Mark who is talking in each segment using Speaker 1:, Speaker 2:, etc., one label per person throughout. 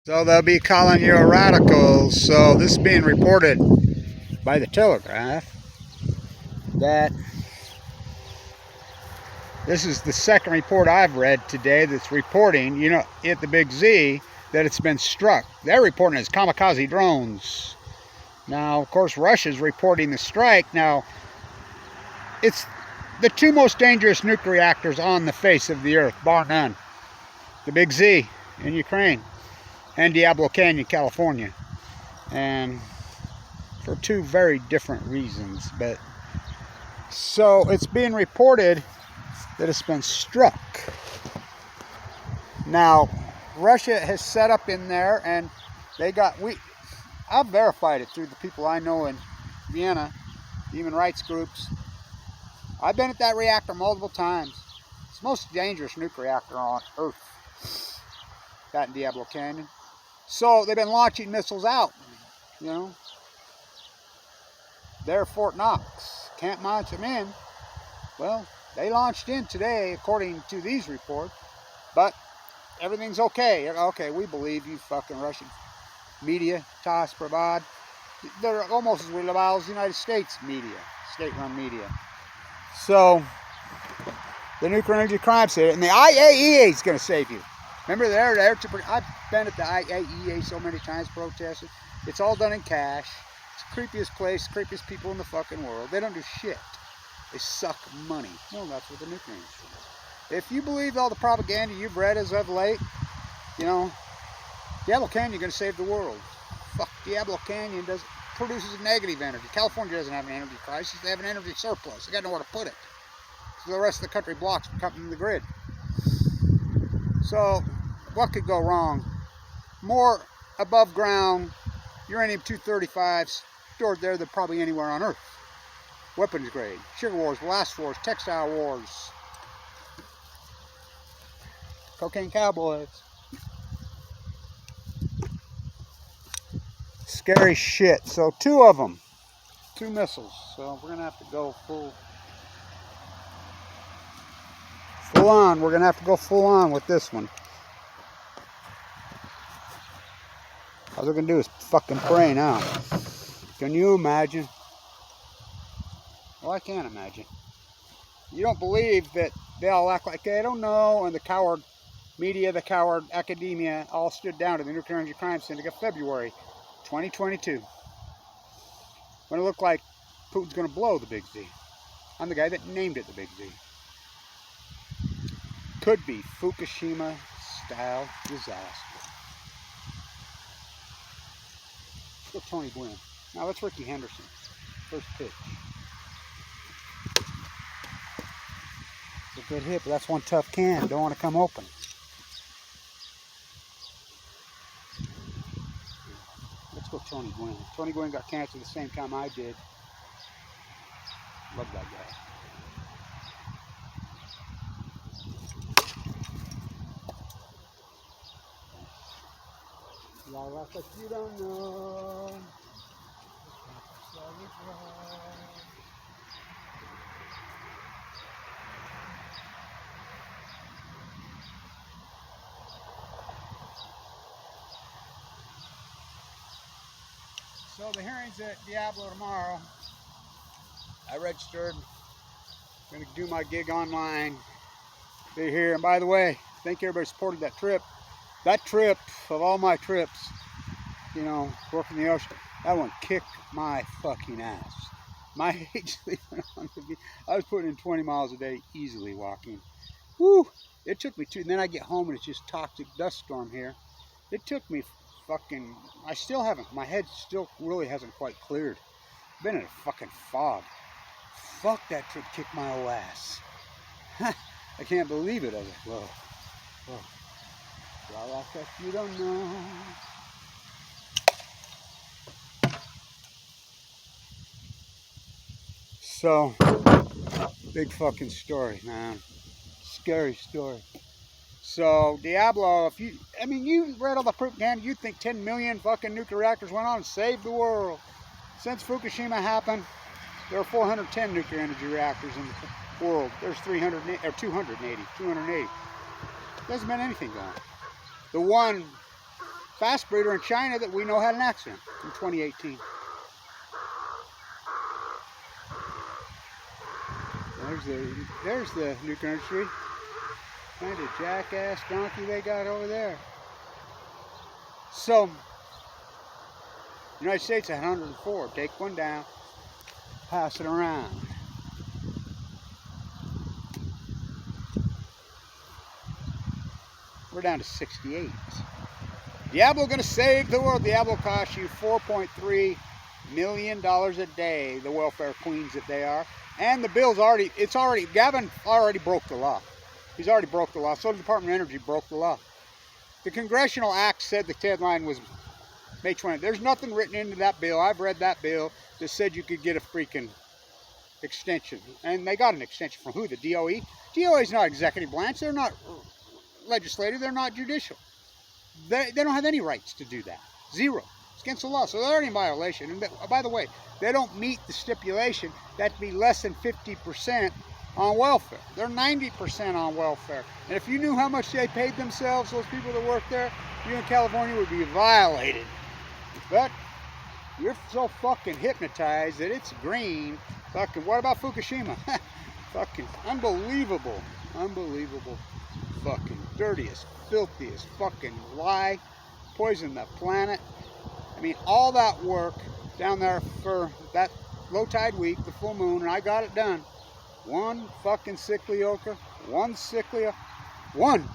Speaker 1: So they'll be calling you a radical. So this is being reported by the Telegraph that this is the second report I've read today that's reporting, at the Big Z, that it's been struck. They're reporting it's Kamikaze drones. Now, of course, Russia's reporting the strike. Now, it's the two most dangerous nuclear reactors on the face of the earth, bar none. The Big Z in Ukraine and Diablo Canyon, California. And for two very different reasons. But so it's being reported that it's been struck. Now, Russia has set up in there, and I've verified it through the people I know in Vienna, human rights groups. I've been at that reactor multiple times. It's the most dangerous nuclear reactor on Earth, that in Diablo Canyon. So they've been launching missiles out, They're Fort Knox. Can't launch them in. Well, they launched in today, according to these reports. But everything's okay. Okay, we believe you fucking Russian media, TASS, provide. They're almost as reliable as the United States media, state-run media. So, the Nuclear Energy Crime Center, and the IAEA is going to save you. Remember, I've been at the IAEA so many times protesting. It's all done in cash. It's the creepiest place, creepiest people in the fucking world. They don't do shit. They suck money. Well, that's what the nuclear industry is. If you believe all the propaganda you've read as of late, Diablo Canyon is going to save the world. Fuck, Diablo Canyon produces negative energy. California doesn't have an energy crisis. They have an energy surplus. They got nowhere to put it. So the rest of the country blocks from coming to the grid. So, what could go wrong? More above ground uranium-235 stored there than probably anywhere on Earth. Weapons grade, sugar wars, blast wars, textile wars, cocaine cowboys. Scary shit. So two of them, two missiles. So we're gonna have to go full on. We're gonna have to go full on with this one. All they're gonna do is fucking pray now. Can you imagine? Well, I can't imagine. You don't believe that they all act like they don't know, and the coward media, the coward academia all stood down to the Nuclear Energy Crime Syndicate February 2022. When it looked like Putin's going to blow the Big Z. I'm the guy that named it the Big Z. Could be Fukushima style disaster. Let's go Tony Gwynn. Now let's Ricky Henderson. First pitch. It's a good hit, but that's one tough can. Don't want to come open. Let's go Tony Gwynn. Tony Gwynn got cancer the same time I did. Love that guy. Y'all act like you don't know. So the hearing's at Diablo tomorrow. I registered. I'm going to do my gig online. Be here. And by the way, thank everybody supported that trip. That trip, of all my trips, working the ocean, that one kicked my fucking ass. My age leaving on the beach. I was putting in 20 miles a day easily walking. Woo! It took me and then I get home and it's just toxic dust storm here. It took me I still haven't, my head still really hasn't quite cleared. I've been in a fucking fog. Fuck, that trip kicked my old ass. I can't believe it. I was like, whoa. Well, I guess you don't know. So, big fucking story, man. Scary story. So, Diablo, you read all the propaganda, you'd think 10 million fucking nuclear reactors went on and saved the world. Since Fukushima happened, there are 410 nuclear energy reactors in the world. There's 280. There hasn't been anything going on. The one fast breeder in China that we know had an accident in 2018. There's the nuclear industry. Kind of jackass donkey they got over there. So, United States at 104. Take one down, pass it around. We're down to 68. Diablo gonna save the world. Diablo costs you $4.3 million a day, the welfare queens that they are. And the bill's Gavin already broke the law. He's already broke the law. So the Department of Energy broke the law. The Congressional Act said the deadline was May 20th. There's nothing written into that bill. I've read that bill that said you could get a freaking extension. And they got an extension from who? The DOE? DOE is not executive branch. They're not legislative. They're not judicial. They don't have any rights to do that. Zero. It's against the law. So they're already in violation. And by the way, they don't meet the stipulation that be less than 50% on welfare. They're 90% on welfare. And if you knew how much they paid themselves, those people that work there, you in California would be violated. But you're so fucking hypnotized that it's green. Fucking, what about Fukushima? Fucking unbelievable. Unbelievable. Fucking dirtiest, filthiest fucking lie. Poison the planet. I mean, all that work down there for that low tide week, the full moon, and I got it done. One fucking sickly ochre. One sickly. One.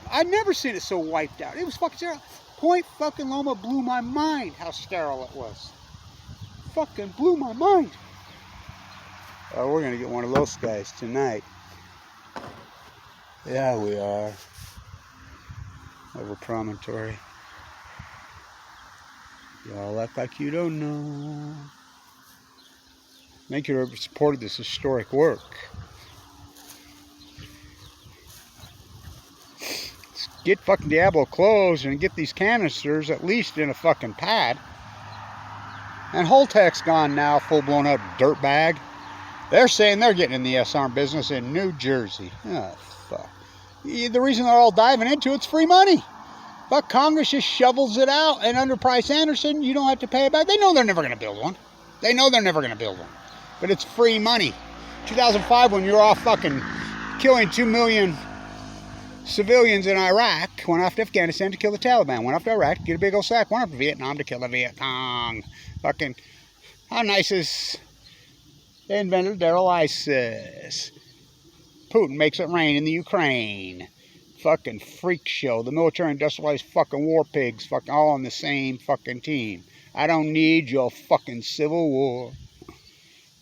Speaker 1: I've never seen it so wiped out. It was fucking sterile. Point fucking Loma blew my mind how sterile it was. Fucking blew my mind. Oh, we're gonna get one of those guys tonight. Yeah, we are. Over promontory. Y'all act like you don't know. Thank you for supporting this historic work. Let's get fucking Diablo closed and get these canisters at least in a fucking pad. And Holtec's gone now, full blown up dirtbag. They're saying they're getting in the S-arm business in New Jersey. Oh, fuck. The reason they're all diving into it's free money. But Congress just shovels it out, and under Price Anderson, you don't have to pay it back. They know they're never going to build one. They know they're never going to build one. But it's free money. 2005, when you're off fucking killing 2 million civilians in Iraq, went off to Afghanistan to kill the Taliban, went off to Iraq to get a big old sack, went off to Vietnam to kill the Viet Cong. Fucking, how nice is they invented Daryl ISIS. Putin makes it rain in the Ukraine. Fucking freak show. The military industrialized fucking war pigs, fucking all on the same fucking team. I don't need your fucking civil war.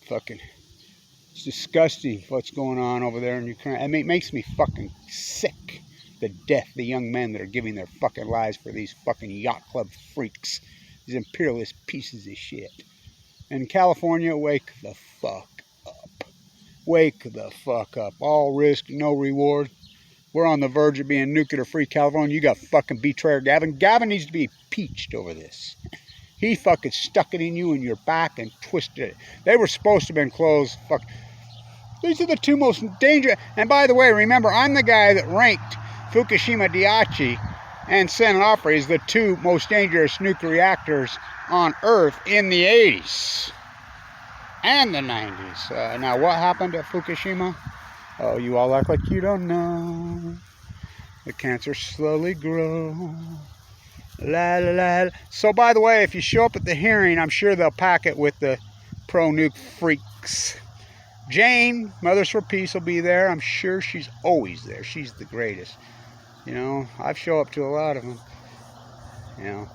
Speaker 1: Fucking, it's disgusting what's going on over there in Ukraine. I mean, it makes me fucking sick. The death, the young men that are giving their fucking lives for these fucking yacht club freaks. These imperialist pieces of shit. And California, wake the fuck up. Wake the fuck up. All risk, no reward. We're on the verge of being nuclear-free California. You got fucking betrayer Gavin. Gavin needs to be impeached over this. He fucking stuck it in you in your back and twisted it. They were supposed to have been closed. Fuck. These are the two most dangerous. And by the way, remember, I'm the guy that ranked Fukushima Daiichi and San Onofre as the two most dangerous nuclear reactors on Earth in the 80s and the 90s. Now, what happened at Fukushima? Oh, you all act like you don't know. The cancer slowly grows. La la la. So, by the way, if you show up at the hearing, I'm sure they'll pack it with the pro-nuke freaks. Jane, Mothers for Peace, will be there. I'm sure she's always there. She's the greatest. You know, I show up to a lot of them. You know,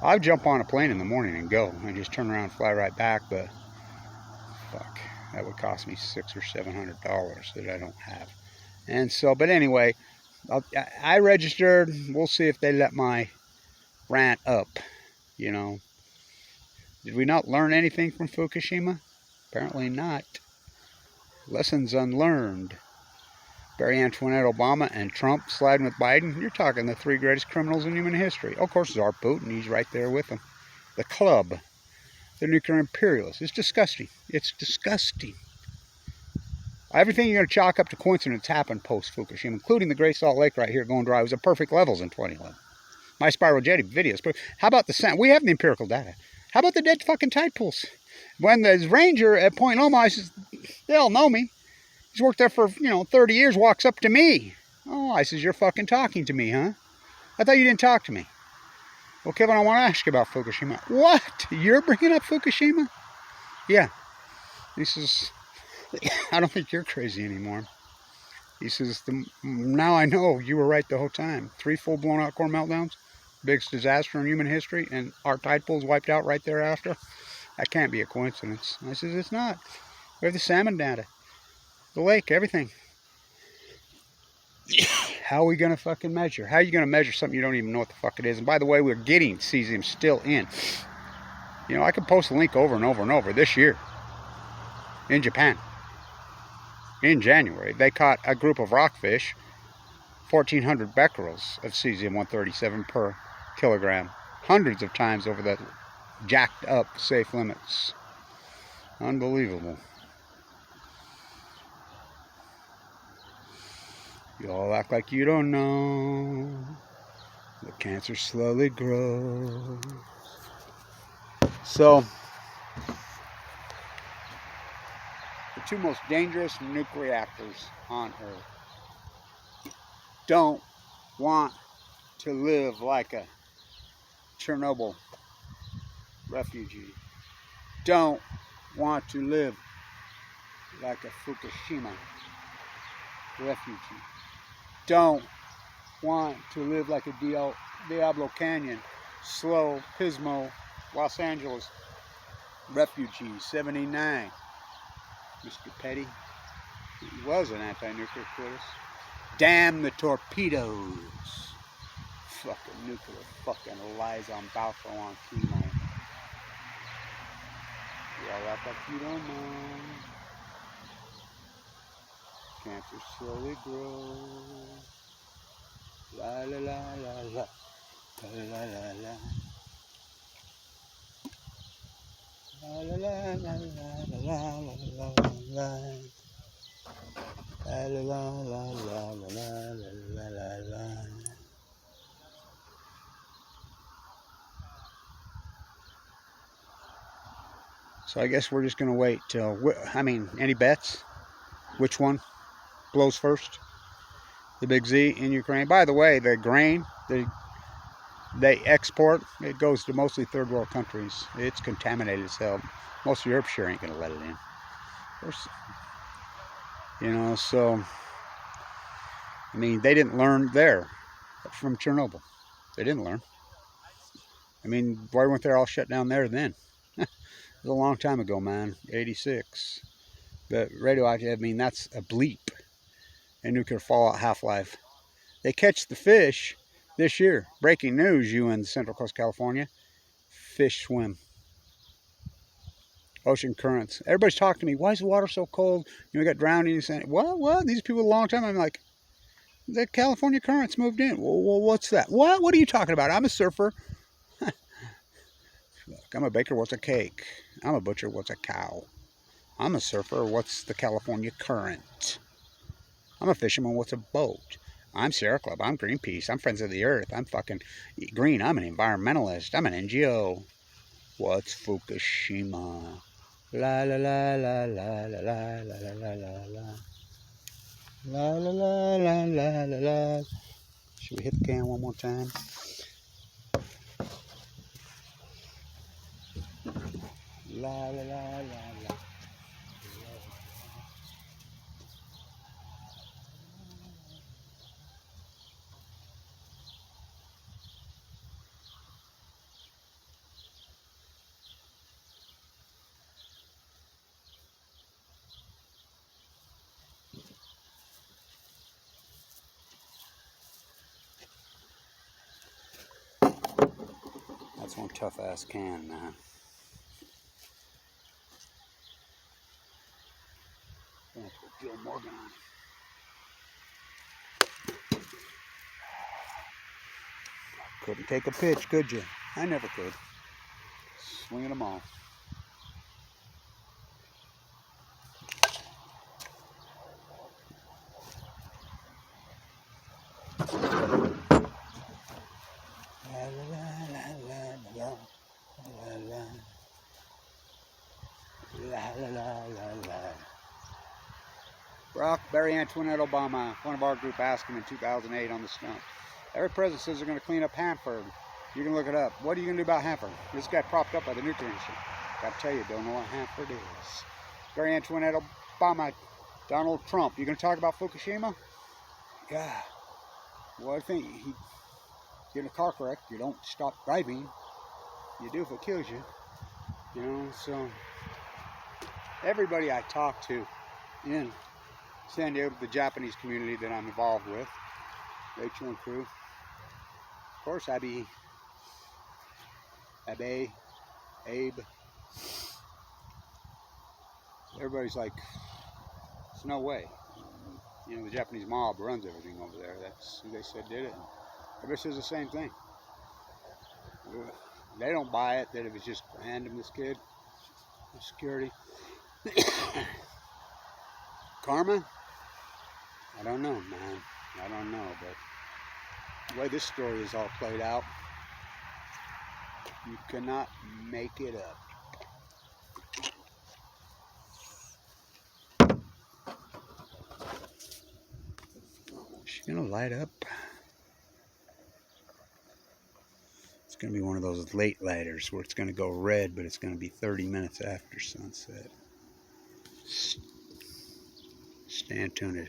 Speaker 1: I'll jump on a plane in the morning and go and just turn around and fly right back, but fuck. That would cost me $600 or $700 that I don't have. And so, but anyway, I registered. We'll see if they let my rant up, you know. Did we not learn anything from Fukushima? Apparently not. Lessons unlearned. Barry Antoinette Obama and Trump sliding with Biden. You're talking the three greatest criminals in human history. Of course, Tsar Putin, he's right there with them. The club. The nuclear imperialists. It's disgusting. It's disgusting. Everything you're going to chalk up to coincidence happened post-Fukushima, including the Great Salt Lake right here going dry. It was at perfect levels in 2011. My spiral jetty videos. But how about the sound? We have the empirical data. How about the dead fucking tide pools? When the ranger at Point Loma, I says, they all know me. He's worked there for, 30 years, walks up to me. Oh, I says, you're fucking talking to me, huh? I thought you didn't talk to me. Well, Kevin, I want to ask you about Fukushima. What? You're bringing up Fukushima? Yeah. He says, I don't think you're crazy anymore. He says, now I know you were right the whole time. 3 full blown out core meltdowns, biggest disaster in human history, and our tide pools wiped out right thereafter. That can't be a coincidence. I says, it's not. We have the salmon data, the lake, everything. How are we going to fucking measure? How are you going to measure something you don't even know what the fuck it is? And by the way, we're getting cesium still in. I could post a link over and over and over. This year, in Japan, in January, they caught a group of rockfish, 1,400 becquerels of cesium-137 per kilogram, hundreds of times over the jacked up safe limits. Unbelievable. You all act like you don't know. The cancer slowly grows. So, the 2 most dangerous nuclear reactors on Earth don't want to live like a Chernobyl refugee. Don't want to live like a Fukushima refugee. Don't want to live like a Diablo Canyon, slow, Pismo, Los Angeles refugee, 79. Mr. Petty, he was an anti-nuclear critic. Damn the torpedoes. Fucking nuclear fucking lies on Balfour on chemo. You all act like you don't know. Cancer slowly grows. La la la la la. La la la la. La la la la la la la la. La la la la la la la la. So I guess we're just going to wait till, any bets? Which one blows first? The Big Z in Ukraine. By the way, the grain they export, it goes to mostly third world countries. It's contaminated as hell. Most of Europe sure ain't going to let it in. Of course, so, they didn't learn there from Chernobyl. They didn't learn. Why weren't they all shut down there then? It was a long time ago, man. 86. But radioactive, that's a bleep. A nuclear fallout half-life. They catch the fish this year. Breaking news, you in Central Coast, California. Fish swim. Ocean currents. Everybody's talking to me. Why is the water so cold? We got drowning. What? These people a long time. I'm like, the California currents moved in. Well, what's that? What are you talking about? I'm a surfer. Look, I'm a baker. What's a cake? I'm a butcher. What's a cow? I'm a surfer. What's the California current? I'm a fisherman. What's a boat? I'm Sierra Club. I'm Greenpeace. I'm Friends of the Earth. I'm fucking green. I'm an environmentalist. I'm an NGO. What's Fukushima? La la la la la la la la la la la. La la la la la la la. Should we hit the can one more time? La la la la la. That's one tough ass can, man. That's what Joe Morgan on. Couldn't take a pitch, could you? I never could. Swinging them all. Barack Barry Antoinette Obama, one of our group, asked him in 2008 on the stump. Every president says they're going to clean up Hanford. You can look it up. What are you going to do about Hanford? This guy propped up by the nuclear industry. Got to tell you, don't know what Hanford is. Barry Antoinette Obama, Donald Trump. You going to talk about Fukushima? Yeah. Well, I think you get in a car wreck, you don't stop driving. You do if it kills you. You know, so everybody I talk to in San Diego, the Japanese community that I'm involved with, Rachel and crew, of course, Abe, everybody's like, there's no way. You know, the Japanese mob runs everything over there. That's who they said did it. Everybody says the same thing. They don't buy it that it was just random, this kid. Security. Karma? I don't know, man. I don't know, but the way this story is all played out, you cannot make it up. Is she gonna light up? It's gonna be one of those late lighters where it's gonna go red, but it's gonna be 30 minutes after sunset. Stay tuned.